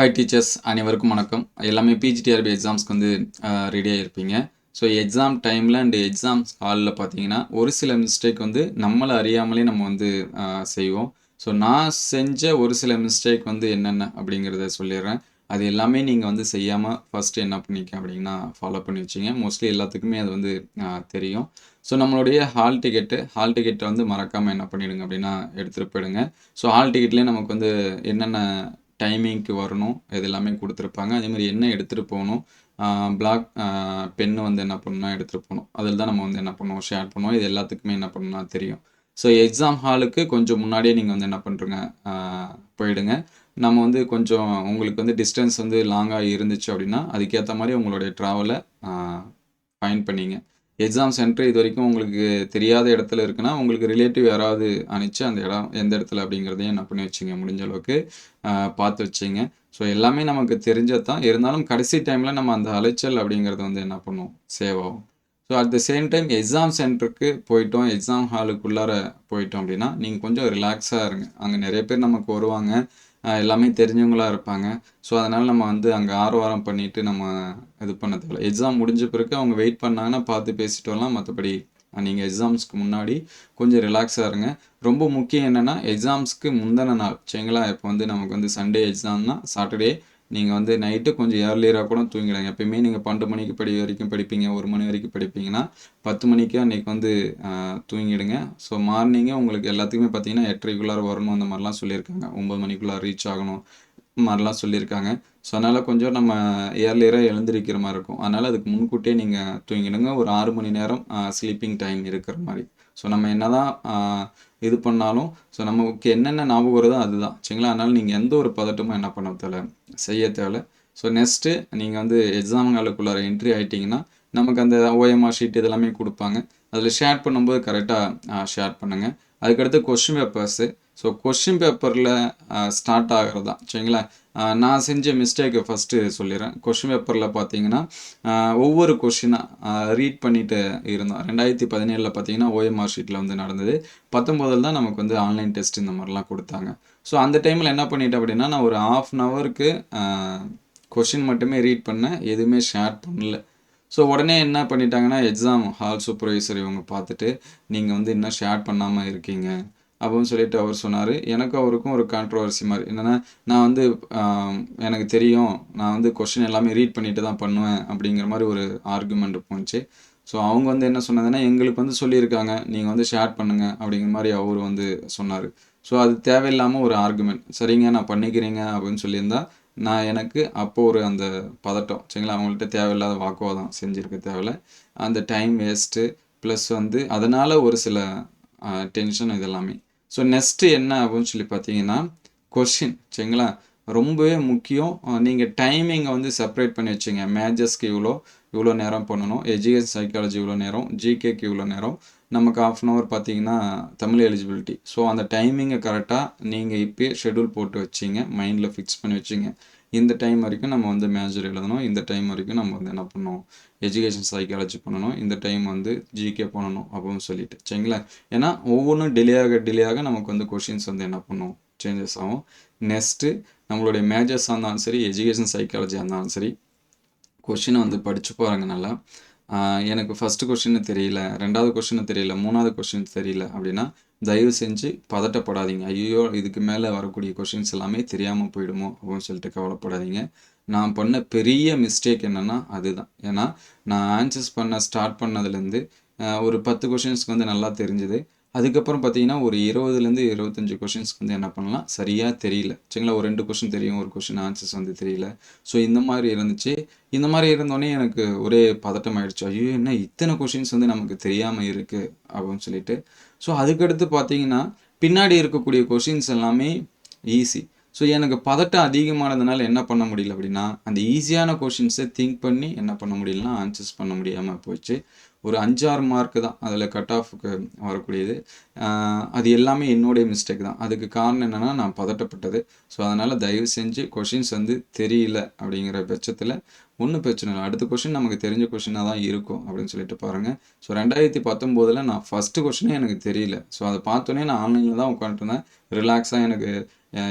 Hi teachers அனைவருக்கும் வணக்கம். எல்லாமே பிஜிடிஆர்பி எக்ஸாம்ஸ்க்கு வந்து ரெடியாக இருப்பீங்க. ஸோ எக்ஸாம் டைமில் அண்ட் எக்ஸாம்ஸ் ஹாலில் பார்த்தீங்கன்னா ஒரு சில மிஸ்டேக் வந்து நம்மளை அறியாமலே நம்ம வந்து செய்வோம். ஸோ நான் செஞ்ச ஒரு சில மிஸ்டேக் வந்து என்னென்ன அப்படிங்கிறத சொல்லிடுறேன். அது எல்லாமே நீங்கள் வந்து செய்யாமல் ஃபஸ்ட்டு என்ன பண்ணிக்க அப்படின்னா ஃபாலோ பண்ணி வச்சிங்க. மோஸ்ட்லி எல்லாத்துக்குமே அது வந்து தெரியும். ஸோ நம்மளுடைய ஹால் டிக்கெட்டை வந்து மறக்காமல் என்ன பண்ணிவிடுங்க அப்படின்னா எடுத்துகிட்டு போயிடுங்க. ஸோ ஹால் டிக்கெட்லேயே நமக்கு வந்து என்னென்ன டைமிங்க்கு வரணும் இது எல்லாமே கொடுத்துருப்பாங்க. அதேமாதிரி என்ன எடுத்துகிட்டு போகணும், பிளாக் பென்னு வந்து என்ன பண்ணணும்னா எடுத்துகிட்டு போகணும். அதில் தான் நம்ம வந்து என்ன பண்ணுவோம், ஷேர் பண்ணுவோம். இது எல்லாத்துக்குமே என்ன பண்ணணும்னா தெரியும். ஸோ எக்ஸாம் ஹாலுக்கு கொஞ்சம் முன்னாடியே நீங்கள் வந்து என்ன பண்ணுறங்க போயிடுங்க. நம்ம வந்து கொஞ்சம் உங்களுக்கு வந்து டிஸ்டன்ஸ் வந்து லாங்காக இருந்துச்சு அப்படின்னா அதுக்கேற்ற மாதிரி உங்களுடைய ட்ராவலை ஃபைன் பண்ணிங்க. எக்ஸாம் சென்டர் இது வரைக்கும் உங்களுக்கு தெரியாத இடத்துல இருக்குன்னா உங்களுக்கு ரிலேட்டிவ் யாராவது அனுப்பிச்சு அந்த இடம் எந்த இடத்துல அப்படிங்கிறதையும் என்ன பண்ணி வச்சுங்க, முடிஞ்ச அளவுக்கு பார்த்து வச்சுங்க. ஸோ எல்லாமே நமக்கு தெரிஞ்சது தான், இருந்தாலும் கடைசி டைமில் நம்ம அந்த அலைச்சல் அப்படிங்கிறது வந்து என்ன பண்ணுவோம், சேவ் ஆகும். So at the same time exam சென்டருக்கு போயிட்டோம், எக்ஸாம் ஹாலுக்குள்ளார போயிட்டோம் அப்படின்னா நீங்கள் கொஞ்சம் ரிலாக்ஸாக இருங்க. அங்கே நிறைய பேர் நமக்கு வருவாங்க, எல்லாமே தெரிஞ்சவங்களாக இருப்பாங்க. ஸோ அதனால் நம்ம வந்து அங்கே ஆரவாரம் பண்ணிவிட்டு நம்ம இது பண்ண தேவையில்ல. எக்ஸாம் முடிஞ்ச பிறகு அவங்க வெயிட் பண்ணாங்கன்னா பார்த்து பேசிட்டு வரலாம். மற்றபடி நீங்கள் எக்ஸாம்ஸ்க்கு முன்னாடி கொஞ்சம் ரிலாக்ஸாக இருங்க. ரொம்ப முக்கியம் என்னென்னா எக்ஸாம்ஸ்க்கு முந்தின நாள் சரிங்களா. இப்போ வந்து நமக்கு வந்து சண்டே எக்ஸாம்னா சாட்டர்டே நீங்கள் வந்து நைட்டு கொஞ்சம் ஏர்லியராக கூட தூங்கிடுங்க. எப்பயுமே நீங்கள் 12 மணிக்கு வரைக்கும் படிப்பீங்க, 1 மணி வரைக்கும் படிப்பீங்கன்னா 10 மணிக்கே அன்றைக்கி வந்து தூங்கிடுங்க. ஸோ மார்னிங்கே உங்களுக்கு எல்லாத்துக்குமே பார்த்தீங்கன்னா 8:30க்குள்ளார வரணும் அந்த மாதிரிலாம் சொல்லியிருக்காங்க. 9 மணிக்குள்ளார ரீச் ஆகணும் மாதிரிலாம் சொல்லியிருக்காங்க. ஸோ அதனால் கொஞ்சம் நம்ம ஏர்லியராக எழுந்திருக்கிற மாதிரி இருக்கும். அதனால் அதுக்கு முன்கூட்டியே நீங்கள் தூங்கிடுங்க. ஒரு 6 மணி நேரம் ஸ்லீப்பிங் டைம் இருக்கிற மாதிரி. ஸோ நம்ம என்ன தான் இது பண்ணாலும் ஸோ நமக்கு என்னென்ன ஞாபகம் வருதோ அதுதான் சரிங்களா. அதனால் நீங்கள் எந்த ஒரு பதட்டமும் என்ன பண்ண தேவை, செய்ய தேவை. ஸோ நெக்ஸ்ட்டு நீங்கள் வந்து எக்ஸாம் ஹாலுக்குள்ளார என்ட்ரி ஆகிட்டிங்கன்னா நமக்கு அந்த ஓஎம்ஆர் ஷீட் இதெல்லாமே கொடுப்பாங்க. அதில் ஷேர் பண்ணும்போது கரெக்டாக ஷேர் பண்ணுங்கள். அதுக்கடுத்து கொஷின் பேப்பர்ஸு. ஸோ கொஷின் பேப்பரில் ஸ்டார்ட் ஆகிறது தான் சரிங்களா. நான் செஞ்ச மிஸ்டேக்கை ஃபஸ்ட்டு சொல்லிடுறேன். கொஷின் பேப்பரில் பார்த்தீங்கன்னா ஒவ்வொரு கொஷினாக ரீட் பண்ணிட்டு இருந்தோம். 2017 பார்த்தீங்கன்னா ஓஎம்ஆர் ஷீட்டில் வந்து நடந்தது. 19 தான் நமக்கு வந்து ஆன்லைன் டெஸ்ட் இந்த மாதிரிலாம் கொடுத்தாங்க. ஸோ அந்த டைமில் என்ன பண்ணிட்டேன் அப்படின்னா நான் ஒரு 1/2 அன் ஹவருக்கு கொஷின் மட்டுமே ரீட் பண்ணேன், எதுவுமே ஷேர் பண்ணல. ஸோ உடனே என்ன பண்ணிட்டாங்கன்னா எக்ஸாம் ஹால் சூப்பர்வைசர் இவங்க பார்த்துட்டு நீங்கள் வந்து இன்னும் ஷேர் பண்ணாமல் இருக்கீங்க அப்படின்னு சொல்லிட்டு அவர் சொன்னார். எனக்கும் அவருக்கும் ஒரு கான்ட்ரவர்சி மாதிரி என்னென்னா, நான் வந்து எனக்கு தெரியும், நான் வந்து கொஷின் எல்லாமே ரீட் பண்ணிட்டு தான் பண்ணுவேன் அப்படிங்கிற மாதிரி ஒரு ஆர்குமெண்ட் போணுச்சு. ஸோ அவங்க வந்து என்ன சொன்னதுன்னா எங்களுக்கு வந்து சொல்லியிருக்காங்க நீங்கள் வந்து ஷேர் பண்ணுங்கள் அப்படிங்கிற மாதிரி அவர் வந்து சொன்னார். ஸோ அது தேவையில்லாமல் ஒரு ஆர்குமெண்ட். சரிங்க நான் பண்ணிக்கிறீங்க அப்படின்னு சொல்லியிருந்தா நான் எனக்கு அப்போது ஒரு அந்த பதட்டம் சரிங்களா, அவங்கள்ட்ட தேவையில்லாத வாக்குவாதம் செஞ்சுருக்க தேவையில்ல. அந்த டைம் வேஸ்ட்டு ப்ளஸ் வந்து அதனால் ஒரு சில டென்ஷன் இதெல்லாமே. ஸோ நெக்ஸ்ட்டு என்ன அப்படின்னு சொல்லி பார்த்தீங்கன்னா கொஷின் சரிங்களா, ரொம்பவே முக்கியம். நீங்கள் டைமிங்கை வந்து செப்பரேட் பண்ணி வச்சுங்க. மேஜர்ஸ்க்கு இவ்வளோ நேரம் பண்ணணும், எஜுகேஷன் சைக்காலஜி இவ்வளோ நேரம், ஜிகேக்கு இவ்வளோ நேரம், நமக்கு 1/2 அன் ஹவர் பார்த்தீங்கன்னா தமிழ் எலிஜிபிலிட்டி. ஸோ அந்த டைமிங்கை கரெக்டாக நீங்கள் இப்போயே ஷெடியூல் போட்டு வச்சிங்க, மைண்டில் ஃபிக்ஸ் பண்ணி வச்சிங்க. இந்த டைம் வரைக்கும் நம்ம வந்து மேஜர் எழுதணும், இந்த டைம் வரைக்கும் நம்ம வந்து என்ன பண்ணணும், எஜுகேஷன் சைக்காலஜி பண்ணணும், இந்த டைம் வந்து ஜிகே பண்ணணும் அப்படின்னு சொல்லிட்டு சரிங்களா. ஏன்னா ஒவ்வொன்றும் டிலே ஆக நமக்கு வந்து கொஷின்ஸ் வந்து என்ன பண்ணும், சேஞ்சஸ் ஆகும். நெக்ஸ்ட்டு நம்மளுடைய மேஜர்ஸாக இருந்தாலும் சரி, எஜுகேஷன் சைக்காலஜியாக இருந்தாலும் சரி, கொஷினை வந்து படித்து பாருங்க நல்லா. எனக்கு ஃபஸ்ட்டு கொஷின் தெரியல, 2வது கொஷின் தெரியல, 3வது கொஷின் தெரியல அப்படின்னா தயவு செஞ்சு பதட்டப்படாதீங்க. ஐயோ இதுக்கு மேலே வரக்கூடிய கொஷின்ஸ் எல்லாமே தெரியாமல் போயிடுமோ அப்படின்னு சொல்லிட்டு கவலைப்படாதீங்க. நான் பண்ண பெரிய மிஸ்டேக் என்னென்னா அதுதான். ஏன்னா நான் ஆன்சர்ஸ் பண்ண ஸ்டார்ட் பண்ணதுலேருந்து ஒரு 10 கொஷின்ஸ்க்கு வந்து நல்லா தெரிஞ்சுது. அதுக்கப்புறம் பார்த்தீங்கன்னா ஒரு 20லேருந்து 25 கொஷின்ஸ்க்கு வந்து என்ன பண்ணலாம் சரியாக தெரியல சரிங்களா. ஒரு 2 கொஷின் தெரியும், ஒரு கொஷின் ஆன்சர்ஸ் வந்து தெரியல. ஸோ இந்த மாதிரி இருந்துச்சு. இந்த மாதிரி இருந்தோடனே எனக்கு ஒரே பதட்டம் ஆகிடுச்சு. ஐயோ என்ன இத்தனை கொஷின்ஸ் வந்து நமக்கு தெரியாமல் இருக்குது அப்படின்னு சொல்லிட்டு. ஸோ அதுக்கடுத்து பார்த்தீங்கன்னா பின்னாடி இருக்கக்கூடிய கொஷின்ஸ் எல்லாமே ஈஸி. ஸோ எனக்கு பதட்டம் அதிகமானதுனால என்ன பண்ண முடியல அப்படின்னா அந்த ஈஸியான கொஷின்ஸை திங்க் பண்ணி என்ன பண்ண முடியலன்னா ஆன்சர்ஸ் பண்ண முடியாமல் போச்சு. ஒரு 5-6 மார்க்கு தான் அதில் கட் ஆஃபுக்கு வரக்கூடியது. அது எல்லாமே என்னுடைய மிஸ்டேக் தான். அதுக்கு காரணம் என்னென்னா நான் பதட்டப்பட்டது. ஸோ அதனால் தயவு செஞ்சு கொஷின்ஸ் வந்து தெரியல அப்படிங்கிற பட்சத்தில் ஒன்றும் பிரச்சனை இல்லை, அடுத்த கொஷின் நமக்கு தெரிஞ்ச கொஷினாக தான் இருக்கும் அப்படின்னு சொல்லிட்டு பாருங்கள். ஸோ 2019 நான் ஃபஸ்ட்டு கொஷினே எனக்கு தெரியல. ஸோ அதை பார்த்தோன்னே நான் ஆன்லைனில் தான் உட்காந்துருந்தேன். ரிலாக்ஸாக எனக்கு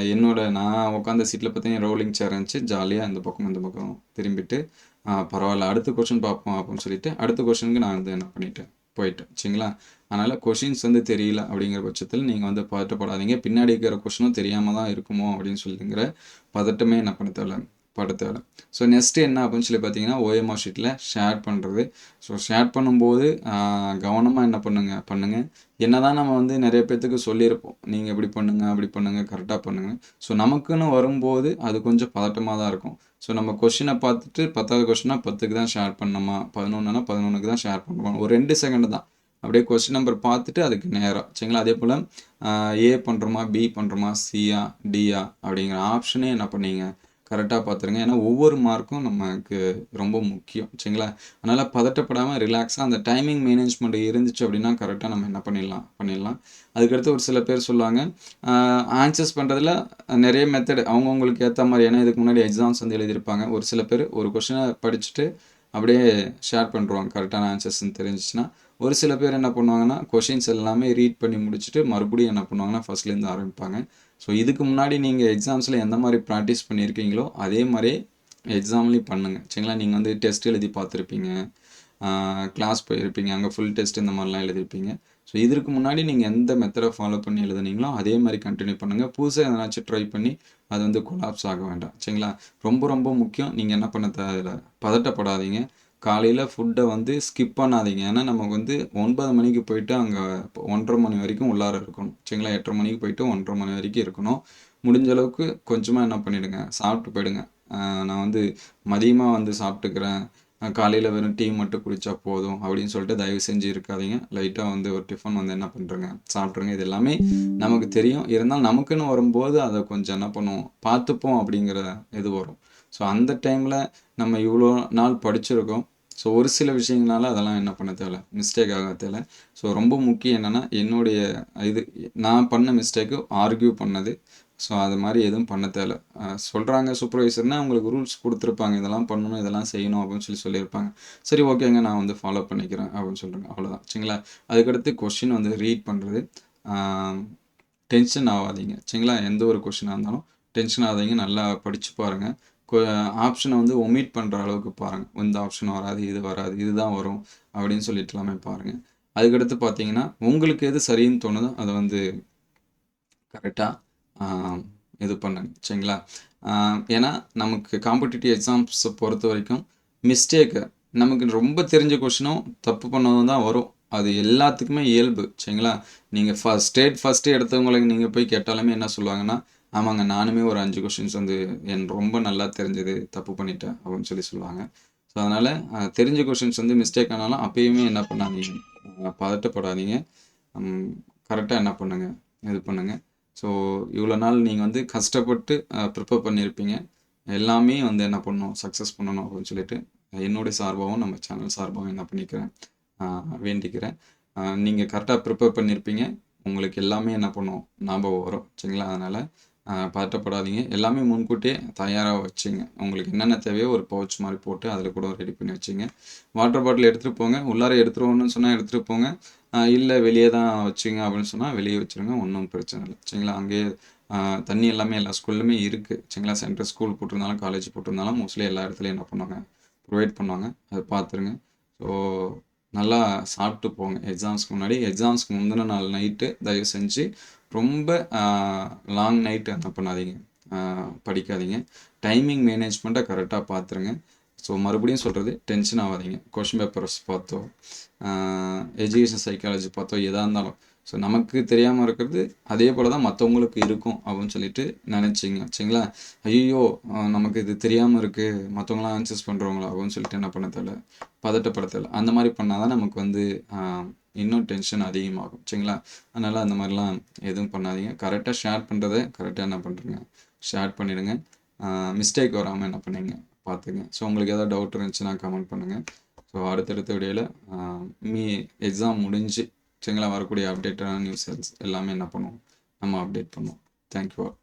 நான் உட்காந்த சீட்டில் பார்த்தீங்கன்னா ரோலிங் சேர் இருந்துச்சு. ஜாலியாக இந்த பக்கம் இந்த பக்கம் திரும்பிட்டு பரவாயில்ல அடுத்த கொஷின் பார்ப்போம் அப்படின்னு சொல்லிட்டு அடுத்த கொஷனுக்கு நான் வந்து என்ன பண்ணிட்டேன் போயிட்டேன். சரிங்களா? அதனால் கொஷின்ஸ் வந்து தெரியல அப்படிங்கிற பட்சத்தில் நீங்கள் வந்து பதட்டப்படாதீங்க. பின்னாடி இருக்கிற கொஷினும் தெரியாமல் தான் இருக்குமோ அப்படின்னு சொல்லிங்கிற பதட்டமே என்ன பண்ண தேவை பட தேவை. ஸோ நெக்ஸ்ட்டு என்ன அப்படின்னு சொல்லி பார்த்தீங்கன்னா ஓஎம்ஆர் ஷீட்டில் ஷேர் பண்ணுறது. ஸோ ஷேர் பண்ணும்போது கவனமாக என்ன பண்ணுங்கள். என்ன தான் நம்ம வந்து நிறைய பேர்த்துக்கு சொல்லியிருப்போம், நீங்கள் இப்படி பண்ணுங்கள் அப்படி பண்ணுங்கள் கரெக்டாக பண்ணுங்கள். ஸோ நமக்குன்னு வரும்போது அது கொஞ்சம் பதட்டமாக தான் இருக்கும். ஸோ நம்ம கொஷினை பார்த்துட்டு 10வது கொஷினா 10க்கு தான் ஷேர் பண்ணணுமா, 11னா 11க்கு தான் ஷேர் பண்ணுவோம். ஒரு 2 செகண்ட் தான் அப்படியே கொஸ்டின் நம்பர் பார்த்துட்டு அதுக்கு நேராக. சரிங்களா? அதே போல் ஏ பண்ணுறோமா பி பண்ணுறோமா சியா டியா அப்படிங்கிற ஆப்ஷனே என்ன பண்ணீங்க கரெக்டாக பார்த்துருங்க. ஏன்னா ஒவ்வொரு மார்க்கும் நமக்கு ரொம்ப முக்கியம். சரிங்களா? அதனால் பதட்டப்படாமல் ரிலாக்ஸாக அந்த டைமிங் மேனேஜ்மெண்ட் இருந்துச்சு அப்படின்னா கரெக்டாக நம்ம என்ன பண்ணிடலாம். அதுக்கடுத்து ஒரு சில பேர் சொல்லுவாங்க ஆன்சர்ஸ் பண்ணுறதுல நிறைய மெத்தட் அவங்கவுங்களுக்கு ஏற்ற மாதிரி. ஏன்னா இதுக்கு முன்னாடி எக்ஸாம்ஸ் வந்து எழுதியிருப்பாங்க. ஒரு சில பேர் ஒரு கொஷினை படிச்சுட்டு அப்படியே ஷேர் பண்ணுறாங்க கரெக்டான ஆன்சர்ஸ்ன்னு தெரிஞ்சிச்சுன்னா. ஒரு சில பேர் என்ன பண்ணுவாங்கன்னா கொஷின்ஸ் எல்லாமே ரீட் பண்ணி முடிச்சுட்டு மறுபடியும் என்ன பண்ணுவாங்கன்னா ஃபஸ்ட்லேருந்து ஆரம்பிப்பாங்க. ஸோ இதுக்கு முன்னாடி நீங்கள் எக்ஸாம்ஸில் எந்த மாதிரி ப்ராக்டிஸ் பண்ணியிருக்கீங்களோ அதே மாதிரி எக்ஸாம்லேயும் பண்ணுங்கள். சரிங்களா? நீங்கள் வந்து டெஸ்ட் எழுதி பார்த்துருப்பீங்க, கிளாஸ் போயிருப்பீங்க, அங்கே ஃபுல் டெஸ்ட் இந்த மாதிரிலாம் எழுதியிருப்பீங்க. ஸோ இதற்கு முன்னாடி நீங்கள் எந்த மெத்தடை ஃபாலோ பண்ணி எழுதுனீங்களோ அதே மாதிரி கண்டினியூ பண்ணுங்கள். புதுசாக எதனாச்சும் ட்ரை பண்ணி அது வந்து கொலாப்ஸ் ஆக வேண்டாம். சரிங்களா? ரொம்ப ரொம்ப முக்கியம். நீங்கள் என்ன பண்ண தேவையில்லை, பதட்டப்படாதீங்க. காலையில் ஃபுட்டை வந்து ஸ்கிப் பண்ணாதீங்க. ஏன்னா நமக்கு வந்து 9 மணிக்கு போயிட்டு அங்கே 1:30 மணி வரைக்கும் உள்ளார இருக்கணும். சரிங்களா? 8:30 மணிக்கு போயிட்டு 1:30 மணி வரைக்கும் இருக்கணும். முடிஞ்ச அளவுக்கு கொஞ்சமாக என்ன பண்ணிவிடுங்க, சாப்பிட்டு போயிடுங்க. நான் வந்து மதியமாக வந்து சாப்பிட்டுக்கிறேன், காலையில் வெறும் டீ மட்டும் குடித்தா போதும் அப்படின்னு சொல்லிட்டு தயவு செஞ்சு இருக்காதீங்க. லைட்டாக வந்து ஒரு டிஃபன் வந்து என்ன பண்ணுறேங்க சாப்பிட்ருங்க. இது எல்லாமே நமக்கு தெரியும். இருந்தாலும் நமக்குன்னு வரும்போது அதை கொஞ்சம் என்ன பண்ணுவோம் பார்த்துப்போம் அப்படிங்கிற இது வரும். ஸோ அந்த டைமில் நம்ம இவ்வளோ நாள் படிச்சிருக்கோம். ஸோ ஒரு சில விஷயங்களால அதெல்லாம் என்ன பண்ண தேவை மிஸ்டேக் ஆக தேவை. ஸோ ரொம்ப முக்கியம் என்னென்னா என்னுடைய இது நான் பண்ண மிஸ்டேக்கு ஆர்கியூ பண்ணது. ஸோ அது மாதிரி எதுவும் பண்ண தேவை. சொல்கிறாங்க சூப்பர்வைசர்னால் அவங்களுக்கு ரூல்ஸ் கொடுத்துருப்பாங்க, இதெல்லாம் பண்ணணும் இதெல்லாம் செய்யணும் அப்படின்னு சொல்லியிருப்பாங்க. சரி ஓகேங்க நான் வந்து ஃபாலோ பண்ணிக்கிறேன் அப்படின்னு சொல்கிறேங்க. அவ்வளோதான். சரிங்களா? அதுக்கடுத்து கொஷின் வந்து ரீட் பண்ணுறது. டென்ஷன் ஆகாதீங்க. சரிங்களா? எந்த ஒரு கொஷினாக இருந்தாலும் டென்ஷன் ஆகாதீங்க. நல்லா படித்து பாருங்கள். ஆப்ஷனை வந்து ஒமிட் பண்ணுற அளவுக்கு பாருங்கள். இந்த ஆப்ஷன் வராது, இது வராது, இதுதான் வரும் அப்படின்னு சொல்லிட்டு எல்லாமே பாருங்கள். அதுக்கடுத்து பார்த்தீங்கன்னா உங்களுக்கு எது சரின்னு தோணுதோ அதை வந்து கரெக்டாக இது பண்ணுங்க. சரிங்களா? ஏன்னா நமக்கு காம்படிட்டிவ் எக்ஸாம்ஸை பொறுத்த வரைக்கும் மிஸ்டேக்கு நமக்கு ரொம்ப தெரிஞ்ச கொஷினும் தப்பு பண்ணதும் தான் வரும். அது எல்லாத்துக்குமே இயல்பு. சரிங்களா? நீங்கள் ஃபஸ்ட்டு எடுத்தவங்களுக்கு நீங்கள் போய் கேட்டாலுமே என்ன சொல்லுவாங்கன்னா, ஆமாங்க நானுமே ஒரு 5 கொஷின்ஸ் வந்து ரொம்ப நல்லா தெரிஞ்சது தப்பு பண்ணிட்டேன் அப்படின்னு சொல்லுவாங்க. ஸோ அதனால் தெரிஞ்ச கொஷின்ஸ் வந்து மிஸ்டேக் ஆனாலும் அப்பயுமே என்ன பண்ணாதீங்க, பதட்டப்படாதீங்க. கரெக்டாக என்ன பண்ணுங்கள் இது பண்ணுங்கள். ஸோ இவ்வளோ நாள் நீங்கள் வந்து கஷ்டப்பட்டு ப்ரிப்பேர் பண்ணியிருப்பீங்க. எல்லாமே வந்து என்ன பண்ணணும் சக்ஸஸ் பண்ணணும் அப்படின்னு சொல்லிட்டு என்னுடைய சார்பாகவும் நம்ம சேனல் சார்பாகவும் என்ன பண்ணிக்கிறேன் வேண்டிக்கிறேன். நீங்கள் கரெக்டாக ப்ரிப்பேர் பண்ணியிருப்பீங்க. உங்களுக்கு எல்லாமே என்ன பண்ணும் ஞாபகம் வரும். சரிங்களா? அதனால் பதட்டப்படாதீங்க. எல்லாமே முன்கூட்டியே தயாராக வச்சுங்க. உங்களுக்கு என்னென்ன தேவையோ ஒரு பவுச் மாதிரி போட்டு அதில் கூட ரெடி பண்ணி வச்சுங்க. வாட்டர் பாட்டில் எடுத்துகிட்டு போங்க. உள்ளார எடுத்துகிட்டு சொன்னால் எடுத்துகிட்டு போங்க. இல்லை வெளியே தான் வச்சுங்க அப்படின்னு சொன்னால் வெளியே வச்சுருங்க. ஒன்றும் பிரச்சனை இல்லை. சரிங்களா? அங்கேயே தண்ணி எல்லாமே எல்லா ஸ்கூல்லுமே இருக்குது. சரிங்களா? சென்ட்ரல் ஸ்கூல் போட்டிருந்தாலும் காலேஜ் போட்டிருந்தாலும் மோஸ்ட்லி எல்லா இடத்துலையும் என்ன பண்ணுவாங்க ப்ரொவைட் பண்ணுவாங்க. அதை பார்த்துருங்க. ஸோ நல்லா சாப்பிட்டு போங்க. எக்ஸாம்ஸ்க்கு முன்னாடி எக்ஸாம்ஸ்க்கு முந்தின நாள் நைட்டு தயவு செஞ்சு ரொம்ப லாங் நைட்டு என்ன பண்ணாதீங்க, படிக்காதீங்க. டைமிங் மேனேஜ்மெண்ட்டை கரெக்டாக பார்த்துருங்க. ஸோ மறுபடியும் சொல்கிறது டென்ஷன் ஆகாதீங்க. கொஷின் பேப்பர்ஸ் பார்த்தோ எஜுகேஷன் சைக்காலஜி பார்த்தோ எதாக இருந்தாலும் ஸோ நமக்கு தெரியாமல் இருக்கிறது அதே போல் தான் மற்றவங்களுக்கு இருக்கும் அப்படின்னு சொல்லிட்டு நினச்சிங்க. சரிங்களா? ஐயோ நமக்கு இது தெரியாமல் இருக்குது மற்றவங்களாம் ஆன்சர்ஸ் பண்ணுறவங்களா அப்படின்னு சொல்லிட்டு என்ன பண்ண தேவை பதட்டப்பட தேவை. அந்த மாதிரி பண்ணால் தான் நமக்கு வந்து இன்னும் டென்ஷன் அதிகமாகும். சரிங்களா? அதனால் அந்த மாதிரிலாம் எதுவும் பண்ணாதீங்க. கரெக்டாக ஷேர் பண்ணுறதை கரெக்டாக என்ன பண்ணுறீங்க ஷேர் பண்ணிவிடுங்க. மிஸ்டேக் வராமல் என்ன பண்ணுங்க பார்த்துங்க. ஸோ உங்களுக்கு எதாவது டவுட் இருந்துச்சுன்னா கமெண்ட் பண்ணுங்கள். ஸோ அடுத்தடுத்த வீடியோவில் எக்ஸாம் முடிஞ்சு சரிங்களா வரக்கூடிய அப்டேட்டான நியூஸ் எல்லாமே என்ன பண்ணுவோம் நம்ம அப்டேட் பண்ணுவோம். Thank you all.